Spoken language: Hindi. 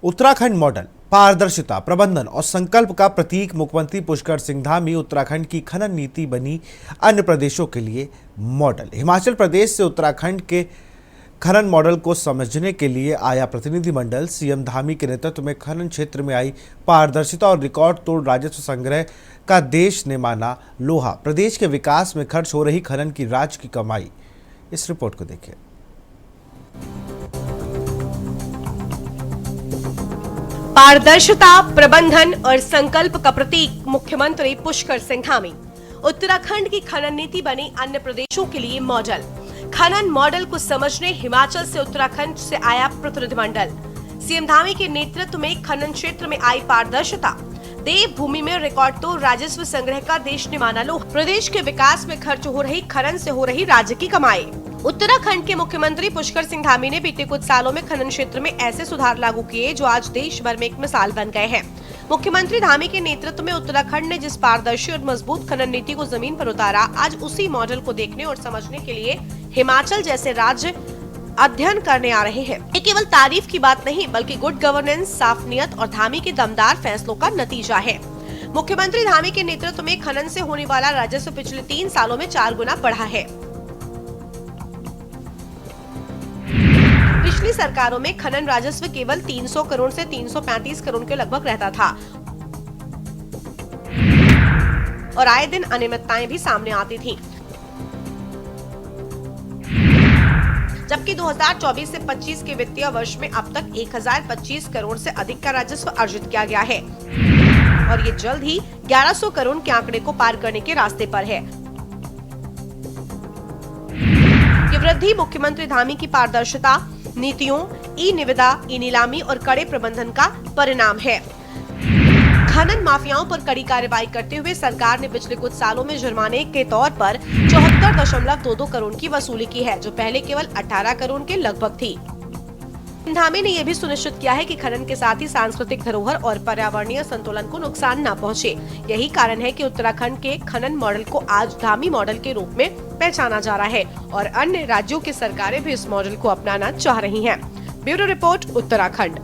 उत्तराखंड मॉडल पारदर्शिता, प्रबंधन और संकल्प का प्रतीक। मुख्यमंत्री पुष्कर सिंह धामी उत्तराखंड की खनन नीति बनी अन्य प्रदेशों के लिए मॉडल। हिमाचल प्रदेश से उत्तराखंड के खनन मॉडल को समझने के लिए आया प्रतिनिधिमंडल। सीएम धामी के नेतृत्व में खनन क्षेत्र में आई पारदर्शिता और रिकॉर्ड तोड़ राजस्व संग्रह का देश ने माना लोहा। प्रदेश के विकास में खर्च हो रही खनन की राज्य की कमाई। इस रिपोर्ट को देखिए। पारदर्शिता, प्रबंधन और संकल्प का प्रतीक मुख्यमंत्री पुष्कर सिंह धामी। उत्तराखंड की खनन नीति बनी अन्य प्रदेशों के लिए मॉडल। खनन मॉडल को समझने हिमाचल से उत्तराखंड से आया प्रतिनिधिमंडल। सीएम धामी के नेतृत्व में खनन क्षेत्र में आई पारदर्शिता। देवभूमि में रिकॉर्ड तोड़ राजस्व संग्रह का देश ने माना लोहा। प्रदेश के विकास में खर्च हो रही खनन से हो रही राज्य की कमाई। उत्तराखंड के मुख्यमंत्री पुष्कर सिंह धामी ने बीते कुछ सालों में खनन क्षेत्र में ऐसे सुधार लागू किए जो आज देश भर में एक मिसाल बन गए हैं। मुख्यमंत्री धामी के नेतृत्व में उत्तराखंड ने जिस पारदर्शी और मजबूत खनन नीति को जमीन पर उतारा, आज उसी मॉडल को देखने और समझने के लिए हिमाचल जैसे राज्य अध्ययन करने आ रहे हैं। ये केवल तारीफ की बात नहीं बल्कि गुड गवर्नेंस, साफ नियत और धामी के दमदार फैसलों का नतीजा है। मुख्यमंत्री धामी के नेतृत्व में खनन से होने वाला राजस्व पिछले 3 सालों में 4 गुना बढ़ा है। पिछली सरकारों में खनन राजस्व केवल 300 करोड़ से 335 करोड़ के लगभग रहता था और आए दिन अनियमितताएं भी सामने आती थीं। जबकि 2024 से 25 के वित्तीय वर्ष में अब तक 1025 करोड़ से अधिक का राजस्व अर्जित किया गया है और ये जल्द ही 1100 करोड़ के आंकड़े को पार करने के रास्ते पर है। ये वृद्धि मुख्यमंत्री धामी की पारदर्शिता, नीतियों, ई निविदा, ई नीलामी और कड़े प्रबंधन का परिणाम है। खनन माफियाओं पर कड़ी कार्रवाई करते हुए सरकार ने पिछले कुछ सालों में जुर्माने के तौर पर 74.22 करोड़ की वसूली की है, जो पहले केवल 18 करोड़ के लगभग थी। धामी ने यह भी सुनिश्चित किया है कि खनन के साथ ही सांस्कृतिक धरोहर और पर्यावरणीय संतुलन को नुकसान न पहुंचे। यही कारण है कि उत्तराखंड के खनन मॉडल को आज धामी मॉडल के रूप में पहचाना जा रहा है और अन्य राज्यों की सरकारें भी इस मॉडल को अपनाना चाह रही हैं। Bureau report, Uttarakhand.